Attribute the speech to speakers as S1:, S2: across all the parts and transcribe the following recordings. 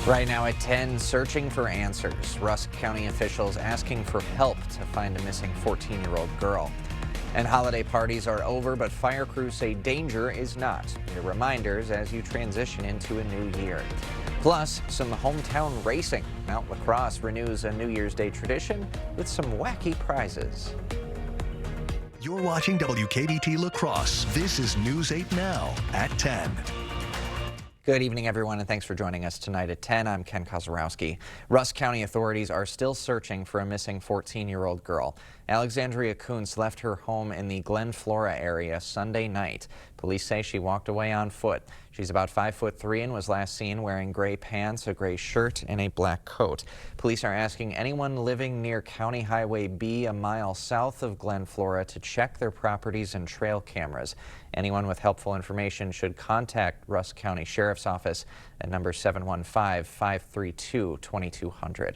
S1: Right now at 10, searching for answers. Rusk County officials asking for help to find a missing 14-year-old girl. And holiday parties are over, but fire crews say danger is not. Your reminders as you transition into a new year. Plus, some hometown racing. Mount La Crosse renews a New Year's Day tradition with some wacky prizes.
S2: You're watching WKBT La Crosse. This is News 8 Now at 10.
S1: Good evening, everyone, and thanks for joining us tonight at 10. I'm Ken Kozarowski. Rusk County authorities are still searching for a missing 14-year-old girl. Alexandria Kuntz left her home in the Glen Flora area Sunday night. Police say she walked away on foot. She's about 5'3" and was last seen wearing gray pants, a gray shirt, and a black coat. Police are asking anyone living near County Highway B, a mile south of Glen Flora, to check their properties and trail cameras. Anyone with helpful information should contact Rusk County Sheriff's Office at number 715-532-2200.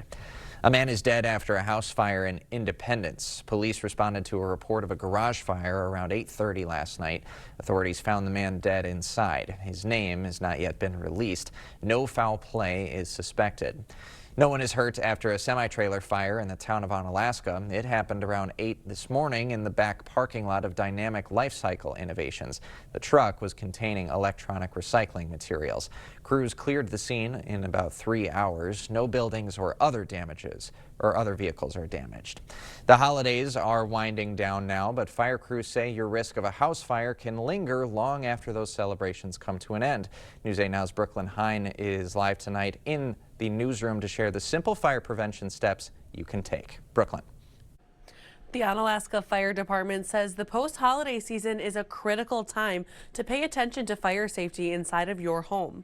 S1: A man is dead after a house fire in Independence. Police responded to a report of a garage fire around 8:30 last night. Authorities found the man dead inside. His name has not yet been released. No foul play is suspected. No one is hurt after a semi-trailer fire in the town of Onalaska. It happened around 8 this morning in the back parking lot of Dynamic Life Cycle Innovations. The truck was containing electronic recycling materials. Crews cleared the scene in about 3 hours. No buildings or other damages or other vehicles are damaged. The holidays are winding down now, but fire crews say your risk of a house fire can linger long after those celebrations come to an end. News 8 Now's Brooklyn Hein is live tonight in the newsroom to share the simple fire prevention steps you can take. Brooklyn.
S3: The Onalaska Fire Department says the post-holiday season is a critical time to pay attention to fire safety inside of your home.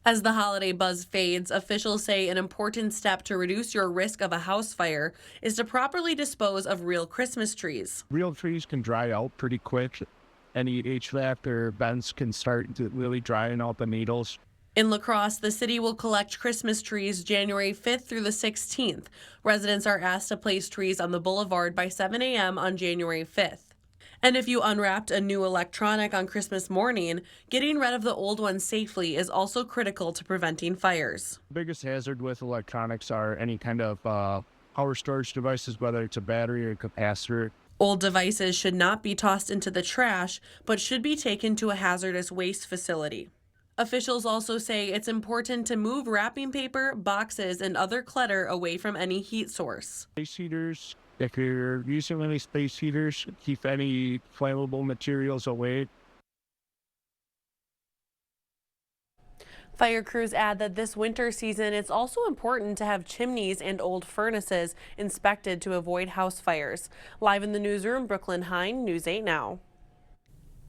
S3: As the holiday buzz fades, officials say an important step to reduce your risk of a house fire is to properly dispose of real Christmas trees.
S4: Real trees can dry out pretty quick. Any HVAC or vents can start really drying out the needles.
S3: In La Crosse, the city will collect Christmas trees January 5th through the 16th. Residents are asked to place trees on the boulevard by 7 a.m. on January 5th. And if you unwrapped a new electronic on Christmas morning, getting rid of the old one safely is also critical to preventing fires.
S4: The biggest hazard with electronics are any kind of power storage devices, whether it's a battery or a capacitor.
S3: Old devices should not be tossed into the trash, but should be taken to a hazardous waste facility. Officials also say it's important to move wrapping paper, boxes, and other clutter away from any heat source.
S4: Space heaters, if you're using any space heaters, keep any flammable materials away.
S3: Fire crews add that this winter season, it's also important to have chimneys and old furnaces inspected to avoid house fires. Live in the newsroom, Brooklyn Hein, News 8 Now.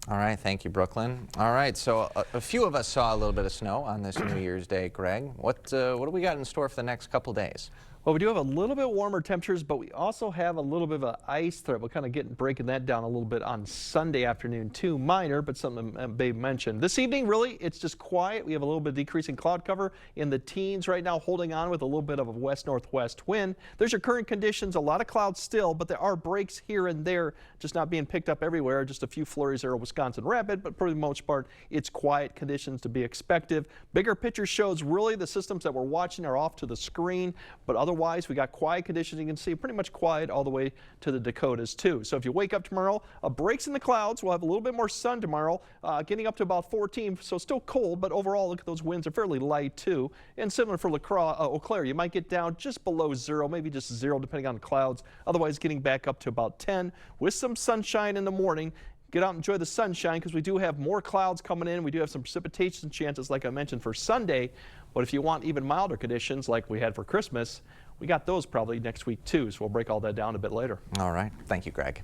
S1: All right, thank you, Brooklyn. All right, so a few of us saw a little bit of snow on this New Year's Day. Greg, what do we got in store for the next couple days?
S5: Well, we do have a little bit warmer temperatures, but we also have a little bit of an ice threat. We'll kind of breaking that down a little bit on Sunday afternoon too. Minor, but something Babe mentioned. This evening, really, it's just quiet. We have a little bit of decreasing cloud cover in the teens right now, holding on with a little bit of a west-northwest wind. There's your current conditions. A lot of clouds still, but there are breaks here and there, just not being picked up everywhere. Just a few flurries there at Wisconsin Rapid, but for the most part, it's quiet conditions to be expected. Bigger picture shows really the systems that we're watching are off to the screen, but otherwise, we got quiet conditions. You can see pretty much quiet all the way to the Dakotas too. So if you wake up tomorrow, breaks in the clouds. We'll have a little bit more sun tomorrow, getting up to about 14. So still cold, but overall, look at those winds are fairly light too. And similar for Eau Claire, you might get down just below 0, maybe just 0 depending on the clouds. Otherwise, getting back up to about 10 with some sunshine in the morning. Get out and enjoy the sunshine because we do have more clouds coming in. We do have some precipitation chances, like I mentioned, for Sunday. But if you want even milder conditions like we had for Christmas, we got those probably next week too, so we'll break all that down a bit later.
S1: All right. Thank you, Greg.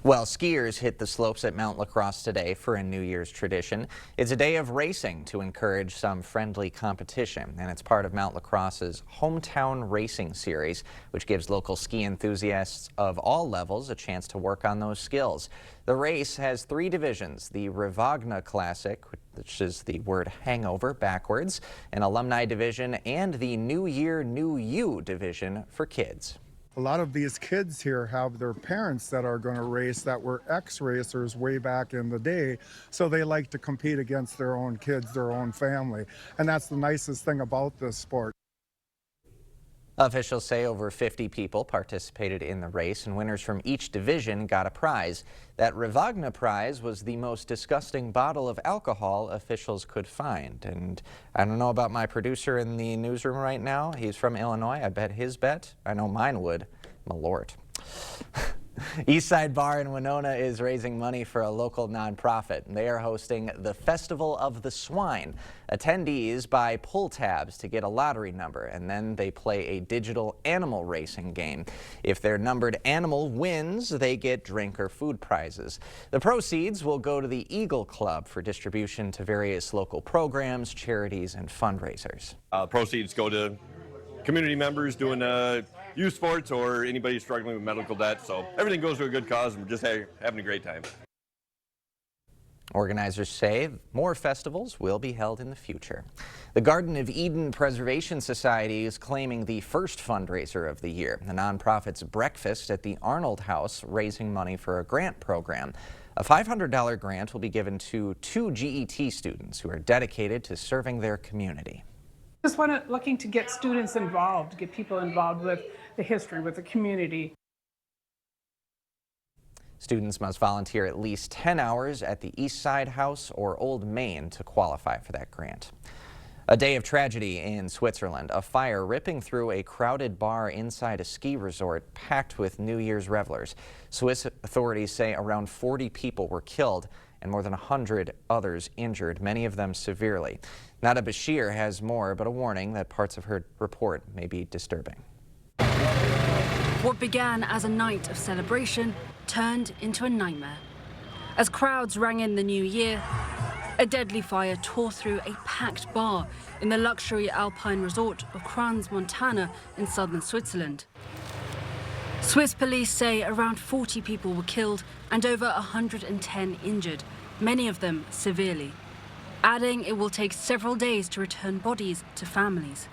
S1: Well, skiers hit the slopes at Mount La Crosse today for a New Year's tradition. It's a day of racing to encourage some friendly competition, and it's part of Mount La Crosse's Hometown Racing Series, which gives local ski enthusiasts of all levels a chance to work on those skills. The race has 3 divisions: the Rivagna Classic, which is the word hangover backwards, an alumni division, and the New Year, New You division for kids.
S6: A lot of these kids here have their parents that are going to race that were ex-racers way back in the day, so they like to compete against their own kids, their own family, and that's the nicest thing about this sport.
S1: Officials say over 50 people participated in the race, and winners from each division got a prize. That Rivagna prize was the most disgusting bottle of alcohol officials could find. And I don't know about my producer in the newsroom right now. He's from Illinois. I bet his bet, I know mine would, Malort. Eastside Bar in Winona is raising money for a local nonprofit. They are hosting the Festival of the Swine. Attendees buy pull tabs to get a lottery number, and then they play a digital animal racing game. If their numbered animal wins, they get drink or food prizes. The proceeds will go to the Eagle Club for distribution to various local programs, charities, and fundraisers.
S7: Proceeds go to community members doing youth sports or anybody struggling with medical debt. So everything goes to a good cause, and we're just having a great time.
S1: Organizers say more festivals will be held in the future. The Garden of Eden Preservation Society is claiming the first fundraiser of the year. The nonprofit's breakfast at the Arnold House, raising money for a grant program. A $500 grant will be given to 2 GET students who are dedicated to serving their community.
S8: Just looking to get students involved, get people involved with the history, with the community.
S1: Students must volunteer at least 10 hours at the East Side House or Old Main to qualify for that grant. A day of tragedy in Switzerland. A fire ripping through a crowded bar inside a ski resort packed with New Year's revelers. Swiss authorities say around 40 people were killed and more than 100 others injured, many of them severely. Nada Bashir has more, but a warning that parts of her report may be disturbing.
S9: What began as a night of celebration turned into a nightmare. As crowds rang in the new year, a deadly fire tore through a packed bar in the luxury alpine resort of Crans-Montana in southern Switzerland. Swiss police say around 40 people were killed and over 110 injured, many of them severely, adding it will take several days to return bodies to families.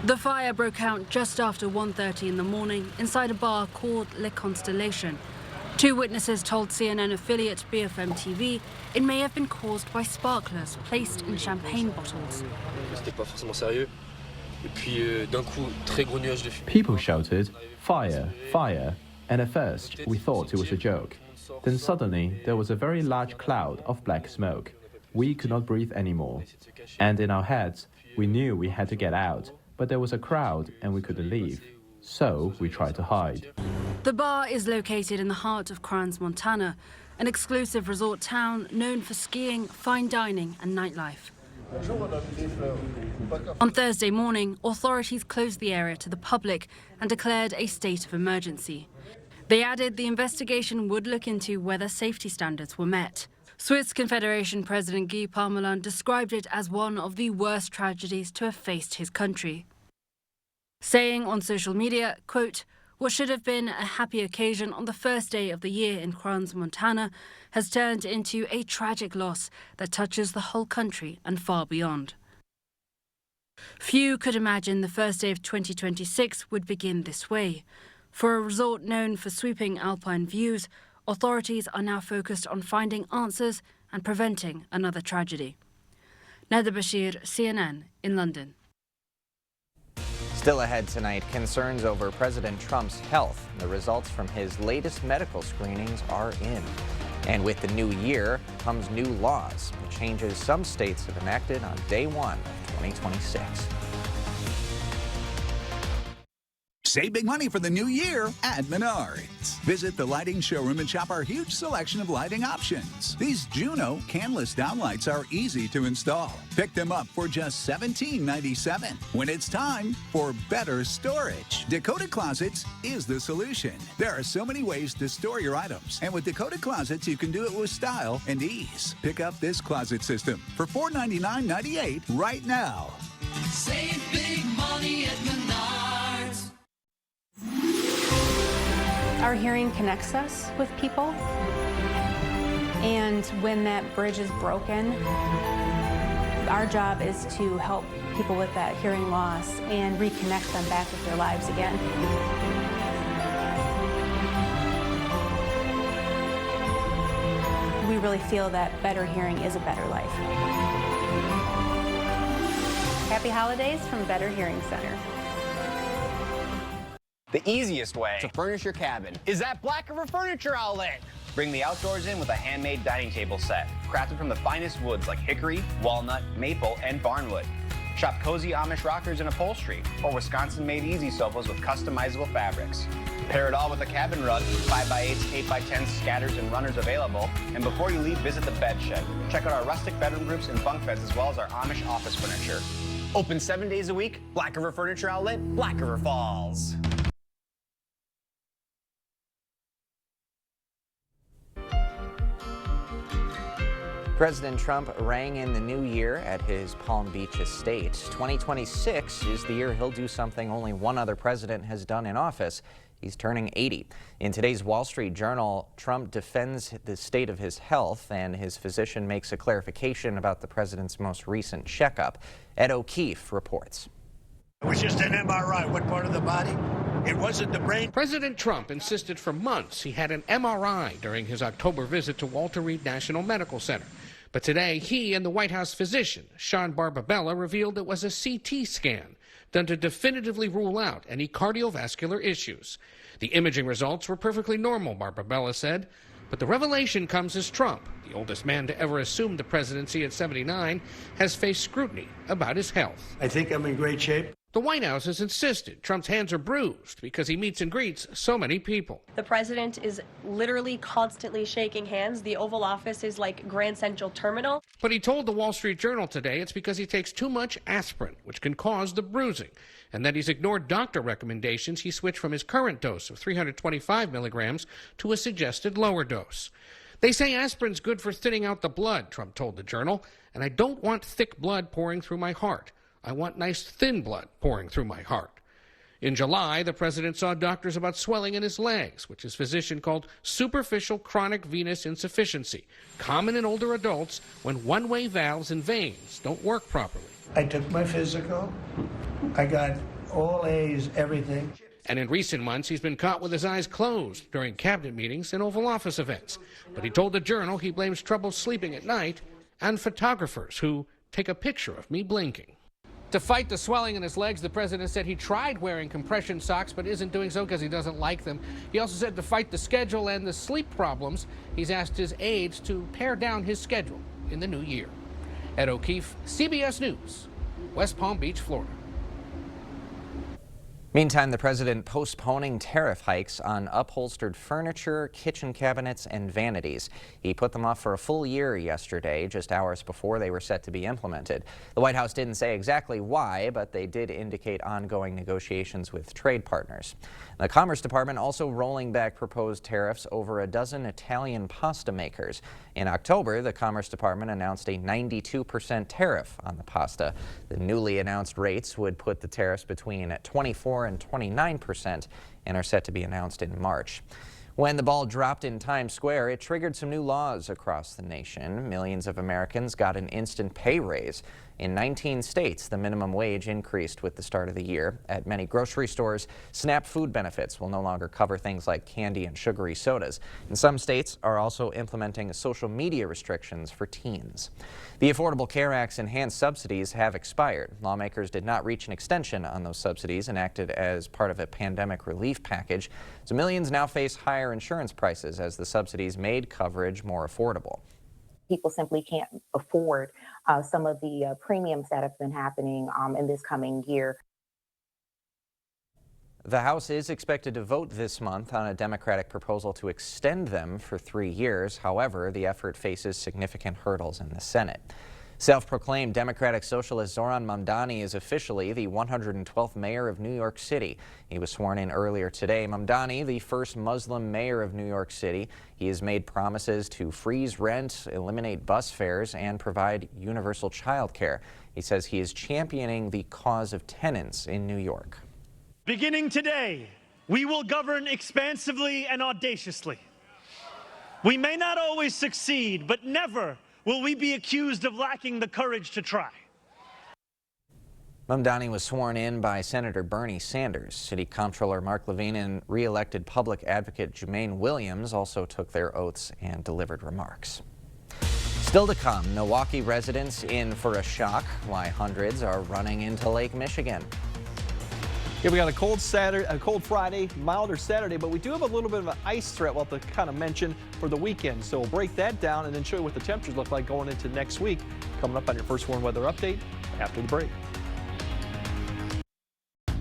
S9: The fire broke out just after 1:30 in the morning inside a bar called Le Constellation. 2 witnesses told CNN affiliate BFM TV it may have been caused by sparklers placed in champagne bottles.
S10: People shouted, "Fire, fire," and at first we thought it was a joke. Then suddenly there was a very large cloud of black smoke. We could not breathe anymore. And in our heads, we knew we had to get out, but there was a crowd and we couldn't leave. So we tried to hide.
S9: The bar is located in the heart of Crans-Montana, an exclusive resort town known for skiing, fine dining and nightlife. On Thursday morning, authorities closed the area to the public and declared a state of emergency. They added the investigation would look into whether safety standards were met. Swiss Confederation President Guy Parmelin described it as one of the worst tragedies to have faced his country, saying on social media, quote, "What should have been a happy occasion on the first day of the year in Crans-Montana has turned into a tragic loss that touches the whole country and far beyond." Few could imagine the first day of 2026 would begin this way. For a resort known for sweeping alpine views, authorities are now focused on finding answers and preventing another tragedy. Nada Bashir, CNN in London.
S1: Still ahead tonight, concerns over President Trump's health. The results from his latest medical screenings are in. And with the new year comes new laws. The changes some states have enacted on day 1 of 2026.
S11: Save big money for the new year at Menards. Visit the lighting showroom and shop our huge selection of lighting options. These Juno canless downlights are easy to install. Pick them up for just $17.97 when it's time for better storage. Dakota Closets is the solution. There are so many ways to store your items, and with Dakota Closets, you can do it with style and ease. Pick up this closet system for $499.98 right now.
S12: Save big money at Menards.
S13: Our hearing connects us with people, and when that bridge is broken, our job is to help people with that hearing loss and reconnect them back with their lives again. really feel that better hearing is a better life. Happy holidays from Better Hearing Center.
S14: The easiest way to furnish your cabin is at Black River Furniture Outlet. Bring the outdoors in with a handmade dining table set, crafted from the finest woods like hickory, walnut, maple, and barnwood. Shop cozy Amish rockers and upholstery, or Wisconsin-made easy sofas with customizable fabrics. Pair it all with a cabin rug, 5x8s, 8x10s, scatters, and runners available. And before you leave, visit the bed shed. Check out our rustic bedroom groups and bunk beds, as well as our Amish office furniture. Open 7 days a week, Black River Furniture Outlet, Black River Falls.
S1: President Trump rang in the new year at his Palm Beach estate. 2026 is the year he'll do something only one other president has done in office. He's turning 80. In today's Wall Street Journal, Trump defends the state of his health, and his physician makes a clarification about the president's most recent checkup. Ed O'Keefe reports.
S15: It was just an MRI. What part of the body? It wasn't the brain.
S16: President Trump insisted for months he had an MRI during his October visit to Walter Reed National Medical Center. But today, he and the White House physician, Sean Barbabella, revealed it was a CT scan done to definitively rule out any cardiovascular issues. The imaging results were perfectly normal, Barbabella said. But the revelation comes as Trump, the oldest man to ever assume the presidency at 79, has faced scrutiny about his health.
S15: I think I'm in great shape.
S16: The White House has insisted Trump's hands are bruised because he meets and greets so many people.
S17: The president is literally constantly shaking hands. The Oval Office is like Grand Central Terminal.
S16: But he told the Wall Street Journal today it's because he takes too much aspirin, which can cause the bruising, and that he's ignored doctor recommendations. He switched from his current dose of 325 milligrams to a suggested lower dose. They say aspirin's good for thinning out the blood, Trump told the Journal, and I don't want thick blood pouring through my heart. I want nice thin blood pouring through my heart. In July, the president saw doctors about swelling in his legs, which his physician called superficial chronic venous insufficiency, common in older adults when one-way valves and veins don't work properly.
S15: I took my physical. I got all A's, everything.
S16: And in recent months, he's been caught with his eyes closed during cabinet meetings and Oval Office events. But he told the Journal he blames trouble sleeping at night on photographers who take a picture of me blinking. To fight the swelling in his legs, the president said he tried wearing compression socks but isn't doing so because he doesn't like them. He also said to fight the schedule and the sleep problems, he's asked his aides to pare down his schedule in the new year. Ed O'Keefe, CBS News, West Palm Beach, Florida.
S1: Meantime, the president postponing tariff hikes on upholstered furniture, kitchen cabinets, and vanities. He put them off for a full year yesterday, just hours before they were set to be implemented. The White House didn't say exactly why, but they did indicate ongoing negotiations with trade partners. The Commerce Department also rolling back proposed tariffs over a dozen Italian pasta makers. In October, the Commerce Department announced a 92% tariff on the pasta. The newly announced rates would put the tariffs between 24 and 29% and are set to be announced in March. When the ball dropped in Times Square, it triggered some new laws across the nation. Millions of Americans got an instant pay raise. In 19 states, the minimum wage increased with the start of the year. At many grocery stores, SNAP food benefits will no longer cover things like candy and sugary sodas. And some states are also implementing social media restrictions for teens. The Affordable Care Act's enhanced subsidies have expired. Lawmakers did not reach an extension on those subsidies enacted as part of a pandemic relief package. So millions now face higher insurance prices as the subsidies made coverage more affordable.
S18: People simply can't afford some of the premiums that have been happening in this coming year.
S1: The House is expected to vote this month on a Democratic proposal to extend them for 3 years. However, the effort faces significant hurdles in the Senate. Self-proclaimed Democratic Socialist Zoran Mamdani is officially the 112th mayor of New York City. He was sworn in earlier today. Mamdani, the first Muslim mayor of New York City, he has made promises to freeze rent, eliminate bus fares, and provide universal child care. He says he is championing the cause of tenants in New York.
S19: Beginning today, we will govern expansively and audaciously. We may not always succeed, but never will we be accused of lacking the courage to try.
S1: Mamdani was sworn in by Senator Bernie Sanders. City Comptroller Mark Levine and re-elected public advocate Jumaine Williams also took their oaths and delivered remarks. Still to come, Milwaukee residents in for a shock, why hundreds are running into Lake Michigan.
S5: Yeah, we got a cold Friday, milder Saturday, but we do have a little bit of an ice threat we'll have to kind of mention for the weekend. So we'll break that down and then show you what the temperatures look like going into next week. Coming up on your First Warn Weather Update after the break.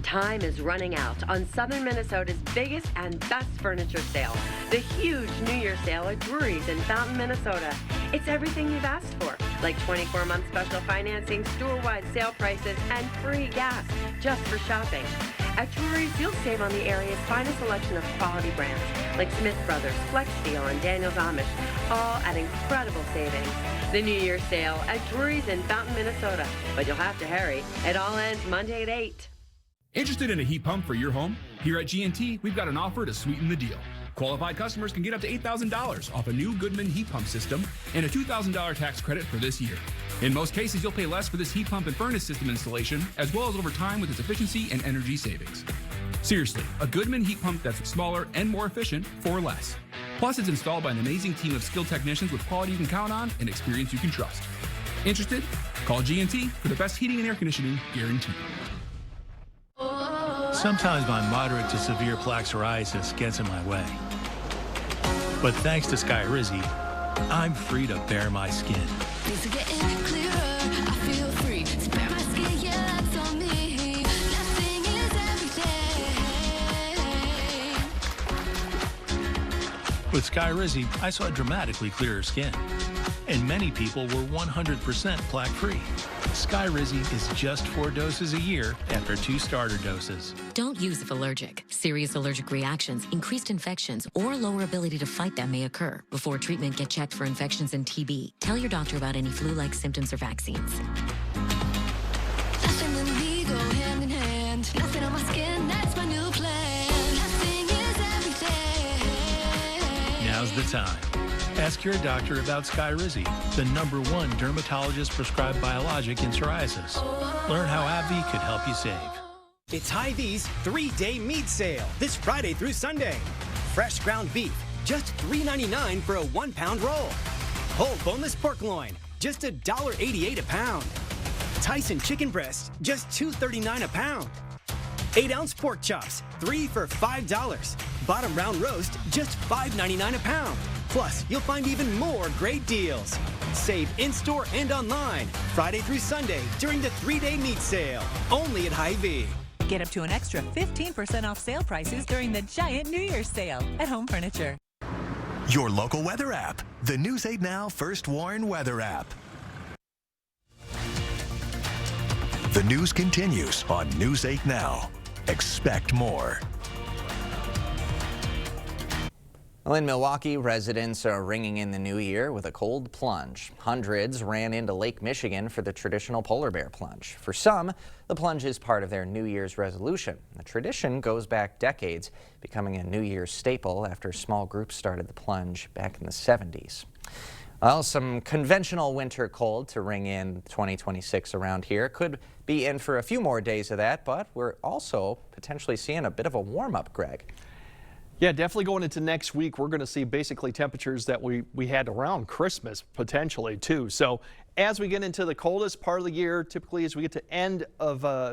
S20: Time is running out on Southern Minnesota's biggest and best furniture sale, the huge New Year sale at Drury's in Fountain, Minnesota. It's everything you've asked for, like 24-month special financing, store-wide sale prices, and free gas just for shopping. At Drury's, you'll save on the area's finest selection of quality brands, like Smith Brothers, Flex Steel, and Daniels Amish, all at incredible savings. The New Year sale at Drury's in Fountain, Minnesota, but you'll have to hurry. It all ends Monday at 8.
S21: Interested in a heat pump for your home? Here at G&T, we've got an offer to sweeten the deal. Qualified customers can get up to $8,000 off a new Goodman heat pump system and a $2,000 tax credit for this year. In most cases, you'll pay less for this heat pump and furnace system installation, as well as over time with its efficiency and energy savings. Seriously, a Goodman heat pump that's smaller and more efficient for less. Plus, it's installed by an amazing team of skilled technicians with quality you can count on and experience you can trust. Interested? Call G&T for the best heating and air conditioning guaranteed.
S22: Sometimes my moderate to severe plaque psoriasis gets in my way. But thanks to Skyrizi, I'm free to bare my skin.
S12: Things are getting clearer, I feel free. Spare my skin, yeah, that's on me. Nothing is everything.
S22: With Skyrizi, I saw dramatically clearer skin. And many people were 100% plaque-free. Skyrizi is just 4 doses a year after 2 starter doses.
S23: Don't use if allergic. Serious allergic reactions, increased infections, or lower ability to fight them may occur. Before treatment, get checked for infections and TB. Tell your doctor about any flu-like symptoms or vaccines.
S12: Fashion and me go hand in hand. Nothing on my skin, that's my new plan. Nothing is everything.
S22: Now's the time. Ask your doctor about Skyrizi, the #1 dermatologist-prescribed biologic in psoriasis. Learn how AbbVie could help you save.
S24: It's Hy-Vee's 3-day meat sale this Friday through Sunday. Fresh ground beef, just $3.99 for a 1-pound roll. Whole boneless pork loin, just $1.88 a pound. Tyson chicken breast, just $2.39 a pound. 8-ounce pork chops, 3 for $5. Bottom round roast, just $5.99 a pound. Plus, you'll find even more great deals. Save in-store and online, Friday through Sunday during the 3-day meat sale, only at Hy-Vee.
S25: Get up to an extra 15% off sale prices during the giant New Year's sale at Home Furniture.
S2: Your local weather app, the News 8 Now First Warn Weather app. The news continues on News 8 Now. Expect more.
S1: Well, in Milwaukee, residents are ringing in the new year with a cold plunge. Hundreds ran into Lake Michigan for the traditional polar bear plunge. For some, the plunge is part of their New Year's resolution. The tradition goes back decades, becoming a New Year's staple after small groups started the plunge back in the 70s. Well, some conventional winter cold to ring in 2026 around here. Could be in for a few more days of that, but we're also potentially seeing a bit of a warm-up, Greg.
S5: Yeah, definitely going into next week, we're going to see basically temperatures that we had around Christmas potentially too. So as we get into the coldest part of the year, typically as we get to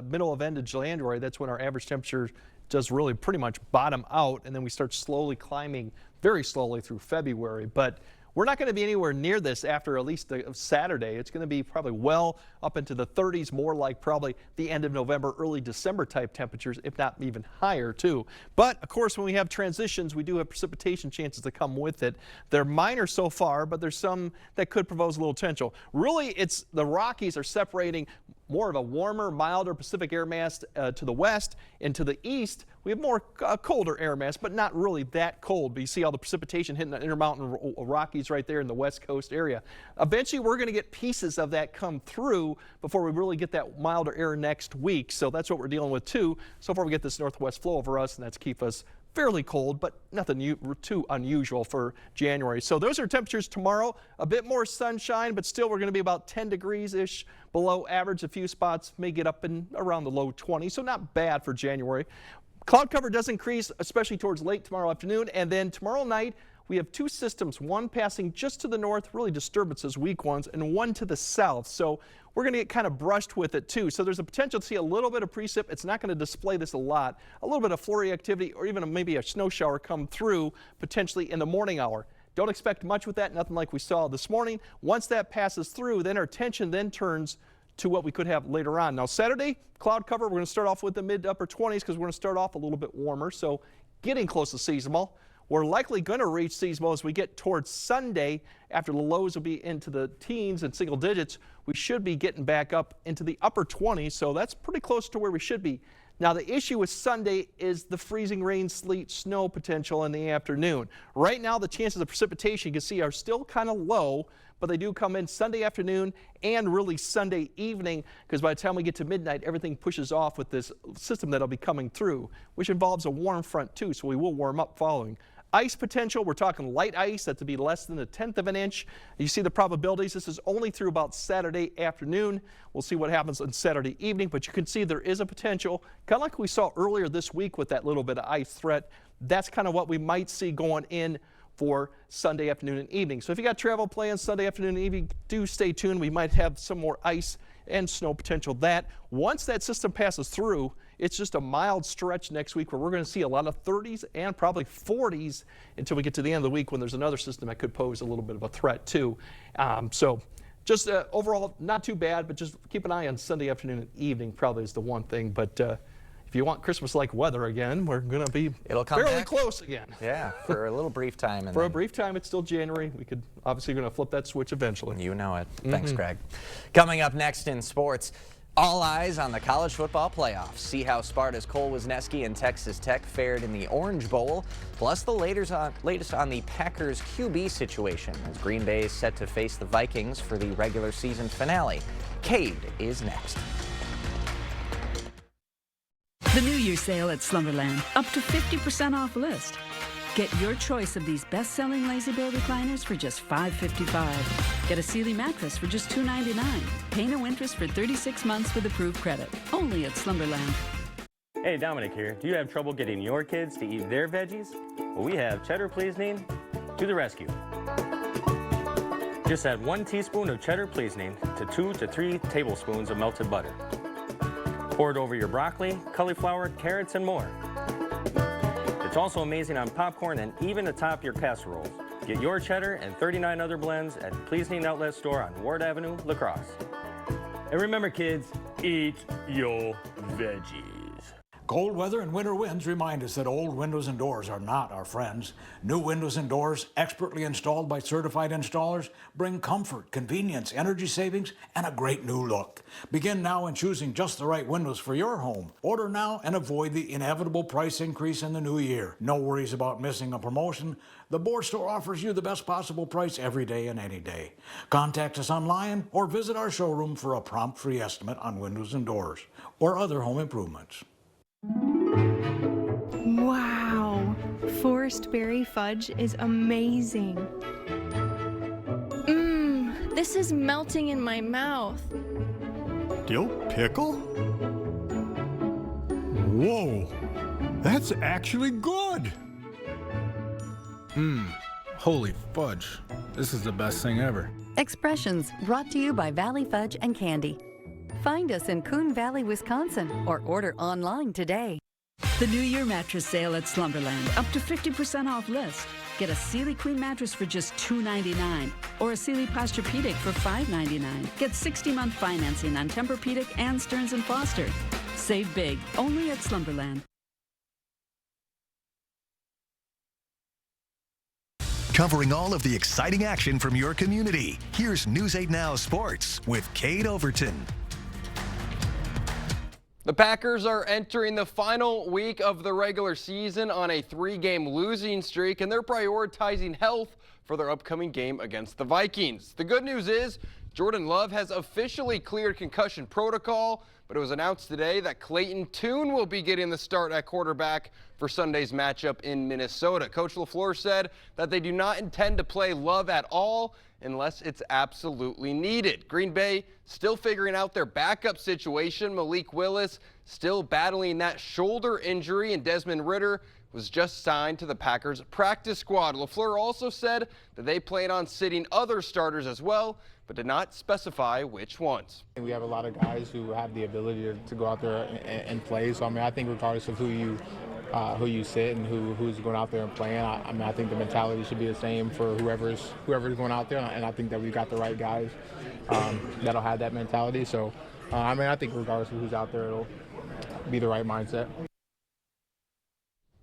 S5: middle of end of January, that's when our average temperature does really pretty much bottom out, and then we start slowly climbing very slowly through February. But we're not going to be anywhere near this after at least Saturday. It's going to be probably well up into the 30s, more like probably the end of November, early December type temperatures, if not even higher too. But of course, when we have transitions, we do have precipitation chances that come with it. They're minor so far, but there's some that could pose a little potential. Really, it's the Rockies are separating more of a warmer, milder Pacific air mass to the west, and to the east we have more colder air mass, but not really that cold. But you see all the precipitation hitting the Intermountain Rockies right there in the west coast area. Eventually we're going to get pieces of that come through before we really get that milder air next week. So that's what we're dealing with too. So far we get this northwest flow over us, and that's keep us fairly cold, but nothing too unusual for January. So those are temperatures tomorrow. A bit more sunshine, but still we're going to be about 10 degrees-ish below average. A few spots may get up in around the low 20s, so not bad for January. Cloud cover does increase, especially towards late tomorrow afternoon, and then tomorrow night we have two systems, one passing just to the north, really disturbances, weak ones, and one to the south. So we're going to get kind of brushed with it too. So there's a potential to see a little bit of precip. It's not going to display this a lot. A little bit of flurry activity or even maybe a snow shower come through potentially in the morning hour. Don't expect much with that, nothing like we saw this morning. Once that passes through, then our attention then turns to what we could have later on. Now Saturday, cloud cover, we're going to start off with the mid to upper 20s because we're going to start off a little bit warmer. So getting close to seasonal. We're likely going to reach seasonal as we get towards Sunday. After the lows will be into the teens and single digits, we should be getting back up into the upper 20s. So that's pretty close to where we should be. Now the issue with Sunday is the freezing rain, sleet, snow potential in the afternoon. Right now the chances of precipitation you can see are still kind of low, but they do come in Sunday afternoon and really Sunday evening, because by the time we get to midnight, everything pushes off with this system that'll be coming through, which involves a warm front too, so we will warm up following. Ice potential, we're talking light ice, that to be less than 1/10 of an inch. You see the probabilities. This is only through about Saturday afternoon. We'll see what happens on Saturday evening, but you can see there is a potential, kind of like we saw earlier this week with that little bit of ice threat. That's kind of what we might see going in for Sunday afternoon and evening. So if you got travel plans Sunday afternoon and evening, do stay tuned. We might have some more ice and snow potential. That once that system passes through, it's just a mild stretch next week where we're going to see a lot of 30s and probably 40s until we get to the end of the week when there's another system that could pose a little bit of a threat too. So just overall not too bad, but just keep an eye on Sunday afternoon and evening probably is the one thing. But if you want Christmas-like weather again, we're going to be fairly close again.
S1: Yeah, for a little brief time. And
S5: for a brief time, it's still January. We could obviously going to flip that switch eventually.
S1: You know it. Thanks, Greg. Coming up next in sports, all eyes on the college football playoffs. See how Sparta's Cole Wisniewski and Texas Tech fared in the Orange Bowl, plus the latest on the Packers QB situation as Green Bay is set to face the Vikings for the regular season finale. Cade is next.
S3: The New Year's sale at Slumberland, up to 50% off list. Get your choice of these best-selling Lazy Boy recliners for just $5.55. Get a Sealy mattress for just $2.99. Pay no interest for 36 months with approved credit. Only at Slumberland.
S4: Hey, Dominic here. Do you have trouble getting your kids to eat their veggies? Well, we have Cheddar Pleasing to the rescue. Just add 1 teaspoon of Cheddar Pleasing to 2 to 3 tablespoons of melted butter. Pour it over your broccoli, cauliflower, carrots, and more. It's also amazing on popcorn and even atop your casseroles. Get your cheddar and 39 other blends at Pleasing Outlet Store on Ward Avenue, La Crosse. And remember, kids, eat your veggies.
S6: Cold weather and winter winds remind us that old windows and doors are not our friends. New windows and doors, expertly installed by certified installers, bring comfort, convenience, energy savings, and a great new look. Begin now in choosing just the right windows for your home. Order now and avoid the inevitable price increase in the new year. No worries about missing a promotion. The Board Store offers you the best possible price every day and any day. Contact us online or visit our showroom for a prompt free estimate on windows and doors or other home improvements.
S7: Wow, Forest Berry Fudge is amazing. This is melting in my mouth.
S8: Dill pickle? Whoa, that's actually good.
S26: Holy fudge. This is the best thing ever.
S27: Expressions brought to you by Valley Fudge and Candy. Find us in Coon Valley, Wisconsin, or order online today.
S3: The New Year mattress sale at Slumberland, up to 50% off list. Get a Sealy Queen mattress for just $2.99 or a Sealy Posturepedic for $5.99. Get 60-month financing on Tempur-Pedic and Stearns & Foster. Save big, only at Slumberland.
S2: Covering all of the exciting action from your community, here's News 8 Now Sports with Cade Overton.
S28: The Packers are entering the final week of the regular season on a 3-game losing streak, and they're prioritizing health for their upcoming game against the Vikings. The good news is Jordan Love has officially cleared concussion protocol, but it was announced today that Clayton Tune will be getting the start at quarterback for Sunday's matchup in Minnesota. Coach LaFleur said that they do not intend to play Love at all unless it's absolutely needed. Green Bay still figuring out their backup situation. Malik Willis still battling that shoulder injury, and Desmond Ridder was just signed to the Packers practice squad. LaFleur also said that they plan on sitting other starters as well, but did not specify which ones.
S9: We have a lot of guys who have the ability to go out there and play. So, I mean, I think regardless of who you sit and who's going out there and playing, I think the mentality should be the same for whoever's going out there. And I think that we've got the right guys that'll have that mentality. So, I think regardless of who's out there, it'll be the right mindset.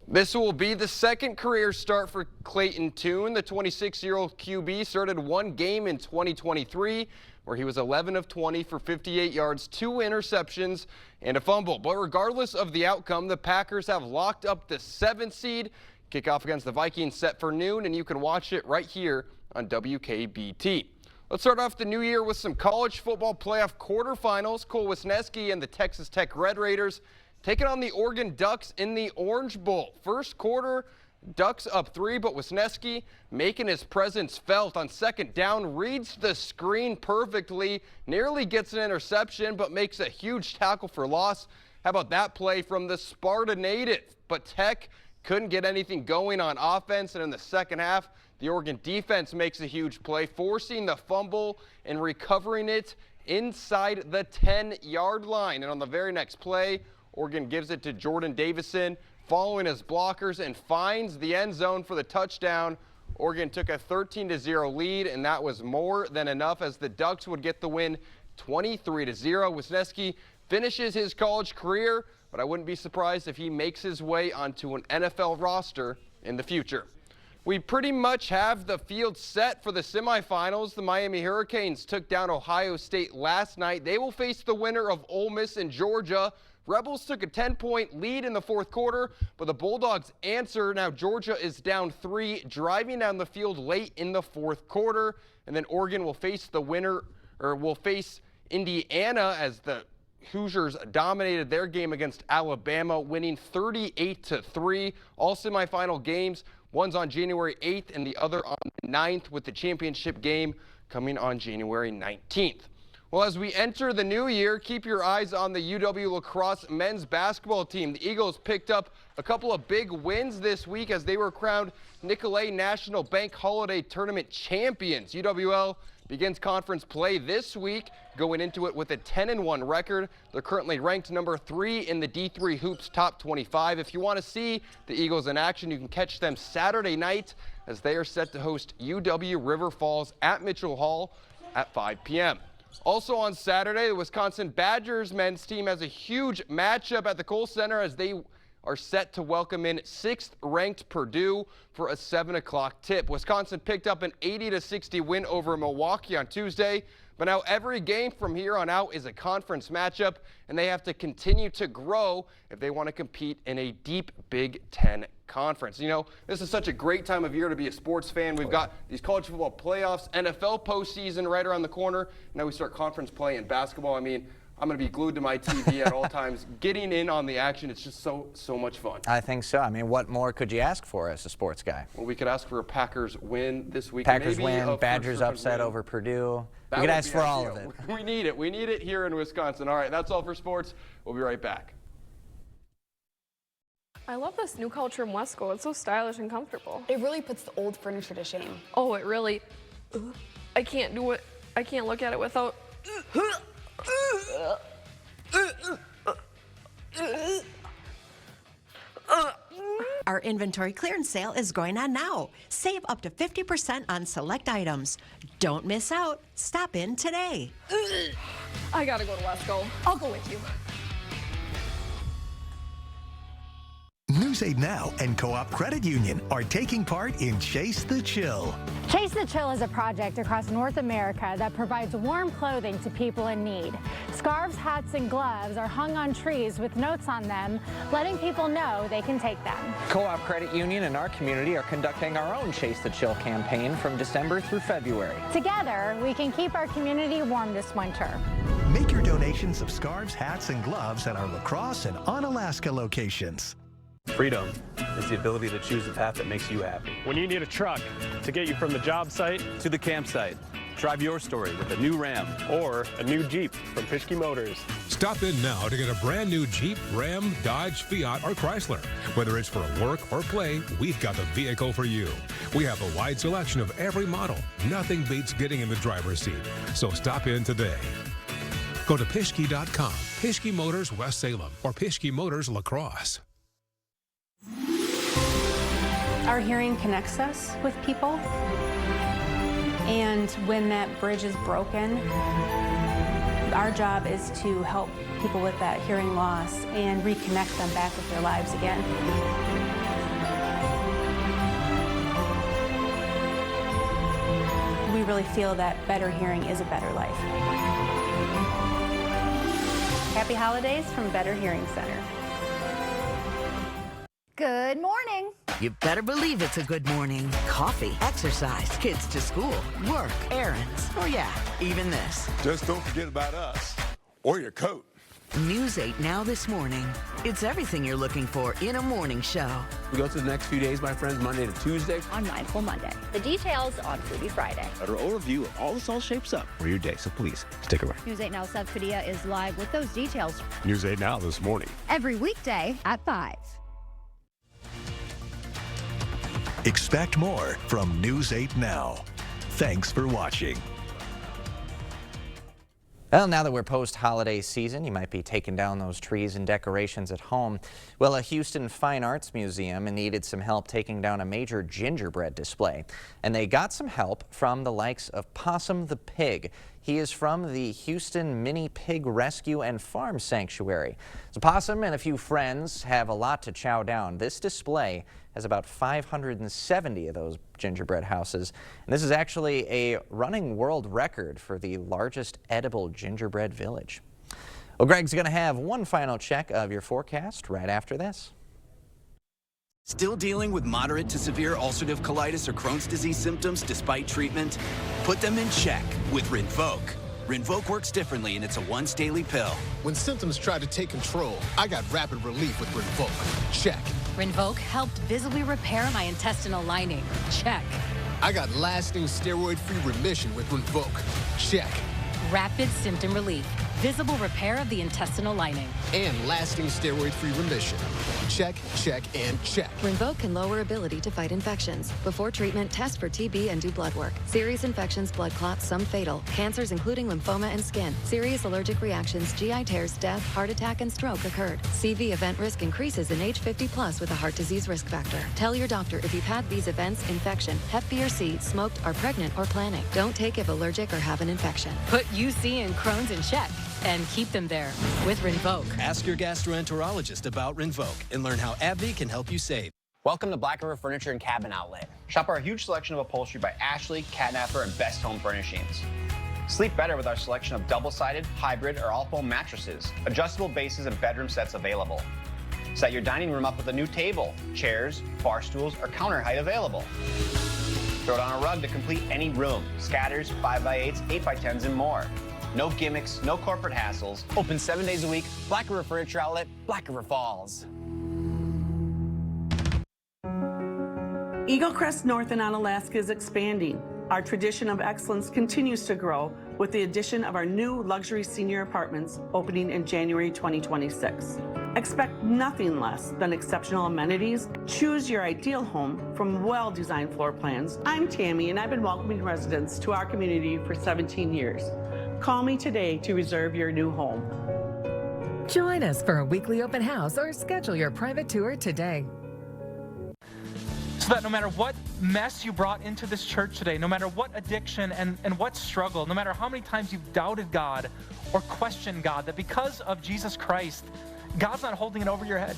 S28: This will be the second career start for Clayton Tune. The 26-year-old QB started one game in 2023 where he was 11 of 20 for 58 yards, 2 interceptions, and a fumble. But regardless of the outcome, the Packers have locked up the 7th seed. Kickoff against the Vikings set for noon, and you can watch it right here on WKBT. Let's start off the new year with some college football playoff quarterfinals. Cole Wisniewski and the Texas Tech Red Raiders taking on the Oregon Ducks in the Orange Bowl. First quarter, Ducks up 3, but Wisniewski making his presence felt on second down, reads the screen perfectly, nearly gets an interception, but makes a huge tackle for loss. How about that play from the Sparta native? But Tech couldn't get anything going on offense, and in the second half, the Oregon defense makes a huge play, forcing the fumble and recovering it inside the 10-yard line. And on the very next play, Oregon gives it to Jordan Davison, following his blockers, and finds the end zone for the touchdown. Oregon took a 13-0 lead, and that was more than enough as the Ducks would get the win 23-0. Wisniewski finishes his college career, but I wouldn't be surprised if he makes his way onto an NFL roster in the future. We pretty much have the field set for the semifinals. The Miami Hurricanes took down Ohio State last night. They will face the winner of Ole Miss and Georgia. Rebels took a 10-point lead in the fourth quarter, but the Bulldogs answer. Now Georgia is down 3, driving down the field late in the fourth quarter. And then Oregon will face the winner, or will face Indiana, as the Hoosiers dominated their game against Alabama, winning 38-3. All semifinal games, one's on January 8th and the other on the 9th, with the championship game coming on January 19th. Well, as we enter the new year, keep your eyes on the UW lacrosse men's basketball team. The Eagles picked up a couple of big wins this week as they were crowned Nicolet National Bank Holiday Tournament champions. UWL begins conference play this week, going into it with a 10-1 record. They're currently ranked number 3 in the D3 Hoops Top 25. If you want to see the Eagles in action, you can catch them Saturday night as they are set to host UW River Falls at Mitchell Hall at 5 p.m. Also on Saturday, the Wisconsin Badgers men's team has a huge matchup at the Kohl Center as they are set to welcome in 6th-ranked Purdue for a 7 o'clock tip. Wisconsin picked up an 80-60 win over Milwaukee on Tuesday, but now every game from here on out is a conference matchup, and they have to continue to grow if they want to compete in a deep Big Ten conference. You know, this is such a great time of year to be a sports fan. We've got these college football playoffs, NFL postseason right around the corner. Now we start conference play in basketball. I mean, I'm going to be glued to my TV at all times, getting in on the action. It's just so much fun.
S1: I think so. I mean, what more could you ask for as a sports guy?
S28: Well, we could ask for a Packers win this week.
S1: Packers win, Badgers upset over Purdue. We could ask for all of it.
S28: We need it. We need it here in Wisconsin. All right, that's all for sports. We'll be right back.
S10: I love this new culture in Wesco. It's so stylish and comfortable.
S11: It really puts the old furniture to shame.
S10: Oh, it really. I can't do it. I can't look at it without.
S13: Our inventory clearance sale is going on now. Save up to 50% on select items. Don't miss out. Stop in today.
S10: I gotta go to Wesco. I'll go with you.
S2: News 8 Now and Co-op Credit Union are taking part in Chase the Chill.
S14: Chase the Chill is a project across North America that provides warm clothing to people in need. Scarves, hats, and gloves are hung on trees with notes on them, letting people know they can take them.
S1: Co-op Credit Union and our community are conducting our own Chase the Chill campaign from December through February.
S14: Together, we can keep our community warm this winter.
S2: Make your donations of scarves, hats, and gloves at our La Crosse and Onalaska locations.
S15: Freedom is the ability to choose the path that makes you happy.
S19: When you need a truck to get you from the job site
S15: to the campsite, Drive your story with a new Ram
S4: Or a new Jeep from Pischke Motors.
S12: Stop in now to get a brand new Jeep, Ram, Dodge, Fiat, or Chrysler. Whether it's for work or play, we've got the vehicle for you. We have a wide selection of every model. Nothing beats getting in the driver's seat. So stop in today. Go to Pischke.com, Pischke Motors West Salem, or Pischke Motors La Crosse.
S16: Our hearing connects us with people, and when that bridge is broken, our job is to help people with that hearing loss and reconnect them back with their lives again. We really feel that better hearing is a better life. Happy holidays from Better Hearing Center.
S17: Good morning.
S18: You better believe it's a good morning. Coffee, exercise, kids to school, work, errands. Oh yeah, even this.
S20: Just don't forget about us or your coat.
S18: News 8 Now this morning. It's everything you're looking for in a morning show.
S15: We go through the next few days, my friends, Monday to Tuesday.
S17: On Mindful Monday. The details on Foodie Friday.
S15: An overview of all this all shapes up for your day, so please stick around.
S17: News 8 Now Seth Padilla is live with those details.
S20: News 8 Now this morning.
S17: Every weekday at 5.
S2: Expect more from News 8 Now. Thanks for watching.
S1: Well, now that we're post-holiday season, you might be taking down those trees and decorations at home. Well, a Houston Fine Arts Museum needed some help taking down a major gingerbread display. And they got some help from the likes of Possum the Pig. He is from the Houston Mini Pig Rescue and Farm Sanctuary. So Possum and a few friends have a lot to chow down. This display has about 570 of those gingerbread houses. And this is actually a running world record for the largest edible gingerbread village. Well, Greg's going to have one final check of your forecast right after this.
S21: Still dealing with moderate to severe ulcerative colitis or Crohn's disease symptoms despite treatment? Put them in check with Rinvoq. Rinvoq works differently, and it's a once daily pill.
S22: When symptoms try to take control, I got rapid relief with Rinvoq. Check.
S23: Rinvoq helped visibly repair my intestinal lining. Check.
S22: I got lasting steroid-free remission with Rinvoq. Check.
S23: Rapid symptom relief. Visible repair of the intestinal lining.
S22: And lasting steroid-free remission. Check, check, and check.
S29: Rinvoq can lower ability to fight infections. Before treatment, test for TB and do blood work. Serious infections, blood clots, some fatal. Cancers including lymphoma and skin. Serious allergic reactions, GI tears, death, heart attack, and stroke occurred. CV event risk increases in age 50+ with a heart disease risk factor. Tell your doctor if you've had these events, infection, Hep B or C, smoked, are pregnant, or planning. Don't take if allergic or have an infection.
S23: Put UC and Crohn's in check and keep them there with Rinvoq.
S22: Ask your gastroenterologist about Rinvoq and learn how AbbVie can help you save.
S30: Welcome to Black River Furniture and Cabin Outlet. Shop our huge selection of upholstery by Ashley, Catnapper, and Best Home Furnishings. Sleep better with our selection of double-sided, hybrid, or all-foam mattresses, adjustable bases, and bedroom sets available. Set your dining room up with a new table, chairs, bar stools, or counter height available. Throw down a rug to complete any room, scatters, 5x8s, 8x10s, and more. No gimmicks, no corporate hassles. Open 7 days a week. Black River Furniture Outlet, Black River Falls.
S31: Eagle Crest North in Onalaska is expanding. Our tradition of excellence continues to grow with the addition of our new luxury senior apartments opening in January 2026. Expect nothing less than exceptional amenities. Choose your ideal home from well-designed floor plans. I'm Tammy, and I've been welcoming residents to our community for 17 years. Call me today to reserve your new home.
S32: Join us for a weekly open house or schedule your private tour today.
S33: So that no matter what mess you brought into this church today, no matter what addiction and what struggle, no matter how many times you've doubted God or questioned God, that because of Jesus Christ, God's not holding it over your head.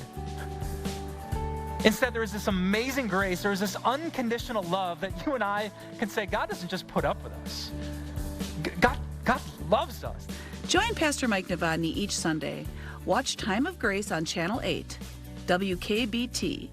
S33: Instead, there is this amazing grace, there is this unconditional love that you and I can say, God doesn't just put up with us. God loves us.
S3: Join Pastor Mike Novotny each Sunday. Watch Time of Grace on Channel 8, WKBT.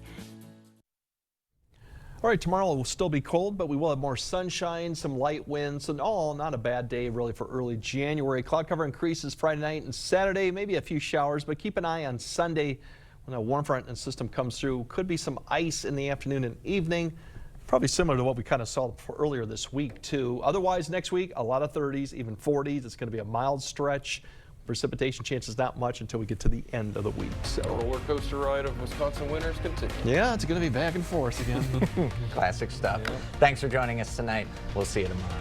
S5: All right, tomorrow will still be cold, but we will have more sunshine, some light winds, and all not a bad day really for early January. Cloud cover increases Friday night and Saturday, maybe a few showers, but keep an eye on Sunday when a warm front and system comes through. Could be some ice in the afternoon and evening. Probably similar to what we kind of saw earlier this week, too. Otherwise, next week, a lot of 30s, even 40s. It's going to be a mild stretch. Precipitation chances not much until we get to the end of the week. So
S6: roller coaster ride of Wisconsin winters continues.
S5: Yeah, it's going to be back and forth again.
S1: Classic stuff. Yeah. Thanks for joining us tonight. We'll see you tomorrow.